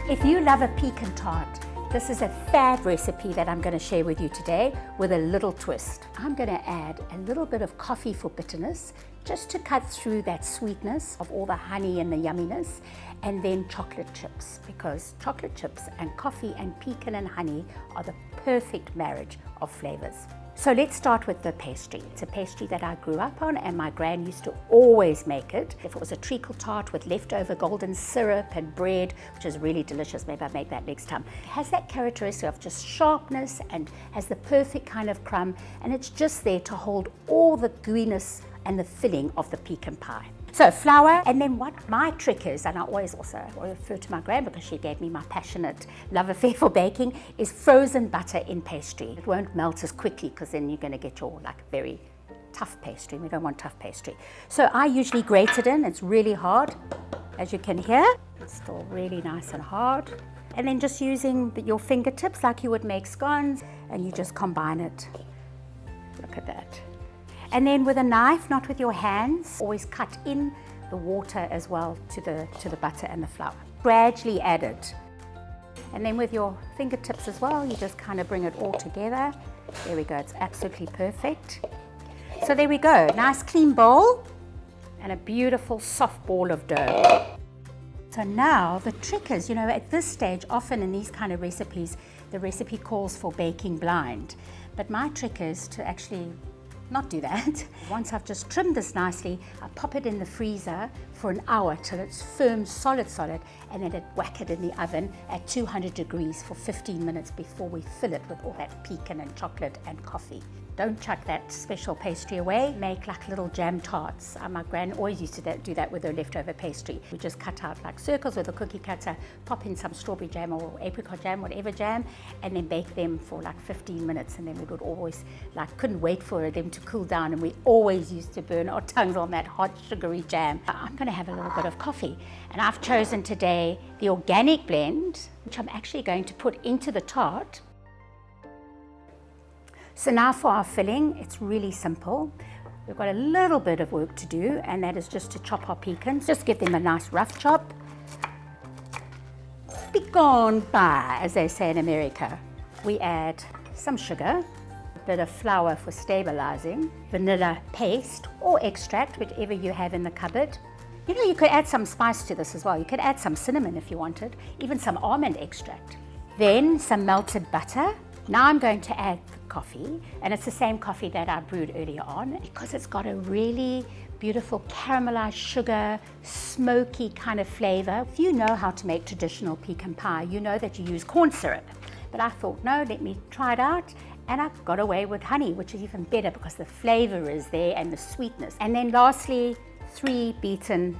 If you love a pecan tart, this is a fab recipe that I'm going to share with you today with a little twist. I'm going to add a little bit of coffee for bitterness, just to cut through that sweetness of all the honey and the yumminess, and then chocolate chips, because chocolate chips and coffee and pecan and honey are the perfect marriage of flavors. So let's start with the pastry. It's a pastry that I grew up on, and my gran used to always make it. If it was a treacle tart with leftover golden syrup and bread, which is really delicious, maybe I'll make that next time. It has that characteristic of just sharpness and has the perfect kind of crumb, and it's just there to hold all the gooiness and the filling of the pecan pie. So flour, and then what my trick is, and I always also refer to my gran because she gave me my passionate love affair for baking, is frozen butter in pastry. It won't melt as quickly because then you're going to get your very tough pastry. We don't want tough pastry. So I usually grate it in. It's really hard, as you can hear. It's still really nice and hard. And then just using your fingertips like you would make scones, and you just combine it. Look at that. And then with a knife, not with your hands, always cut in the water as well to the butter and the flour. Gradually add it. And then with your fingertips as well, you just kind of bring it all together. There we go, it's absolutely perfect. So there we go, nice clean bowl and a beautiful soft ball of dough. So now the trick is, at this stage, often in these kind of recipes, the recipe calls for baking blind. But my trick is to actually not do that. Once I've just trimmed this nicely, I pop it in the freezer for an hour till it's firm, solid, and then whack it in the oven at 200 degrees for 15 minutes before we fill it with all that pecan and chocolate and coffee. Don't chuck that special pastry away. Make like little jam tarts. My gran always used to do that with her leftover pastry. We just cut out like circles with a cookie cutter, pop in some strawberry jam or apricot jam, whatever jam, and then bake them for like 15 minutes. And then we would always couldn't wait for them to cool down, and we always used to burn our tongues on that hot sugary jam. I'm going to have a little bit of coffee, and I've chosen today the organic blend, which I'm actually going to put into the tart. So now for our filling, it's really simple. We've got a little bit of work to do, and that is just to chop our pecans. Just give them a nice rough chop. Pecan pie, as they say in America. We add some sugar, a bit of flour for stabilizing, vanilla paste or extract, whichever you have in the cupboard. You could add some spice to this as well. You could add some cinnamon if you wanted, even some almond extract. Then some melted butter. Now I'm going to add the coffee, and it's the same coffee that I brewed earlier on, because it's got a really beautiful caramelized sugar, smoky kind of flavor. If you know how to make traditional pecan pie, you know that you use corn syrup. But I thought, no, let me try it out. And I got away with honey, which is even better because the flavor is there and the sweetness. And then lastly, 3 beaten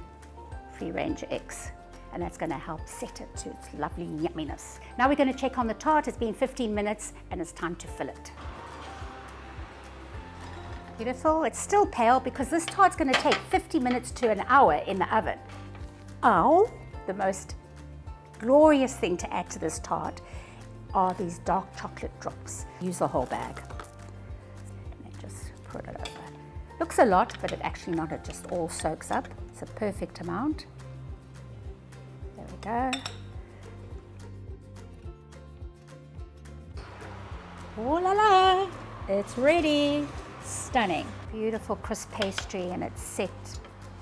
free-range eggs. And that's going to help set it to its lovely yumminess. Now we're going to check on the tart. It's been 15 minutes and it's time to fill it. Beautiful. It's still pale because this tart's going to take 50 minutes to an hour in the oven. Oh, the most glorious thing to add to this tart are these dark chocolate drops. Use the whole bag. And just put it over. Looks a lot, but it actually not. It just all soaks up. It's a perfect amount. There we go. Oh la la! It's ready. Stunning. Beautiful crisp pastry, and it's set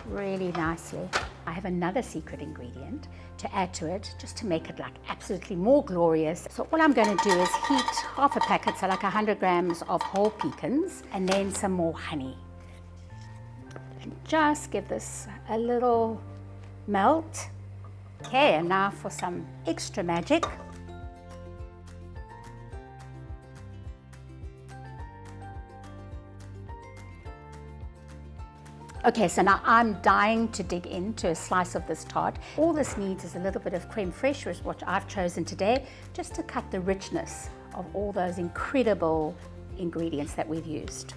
really nicely. I have another secret ingredient to add to it, just to make it absolutely more glorious. So all I'm going to do is heat half a packet, so 100 grams of whole pecans, and then some more honey. And just give this a little melt. Okay, and now for some extra magic. Okay, so now I'm dying to dig into a slice of this tart. All this needs is a little bit of creme fraiche, which I've chosen today, just to cut the richness of all those incredible ingredients that we've used.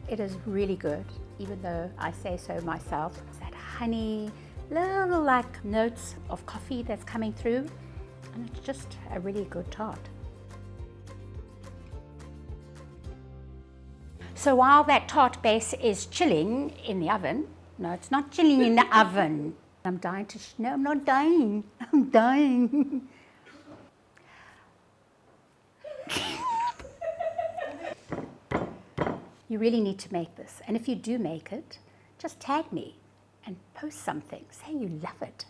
It is really good, even though I say so myself. That honey, little notes of coffee that's coming through, and it's just a really good tart. So while that tart base is chilling in the oven, no, it's not chilling in the oven, I'm dying to, no, I'm not dying. I'm dying. You really need to make this. And if you do make it, just tag me and post something. Say you love it.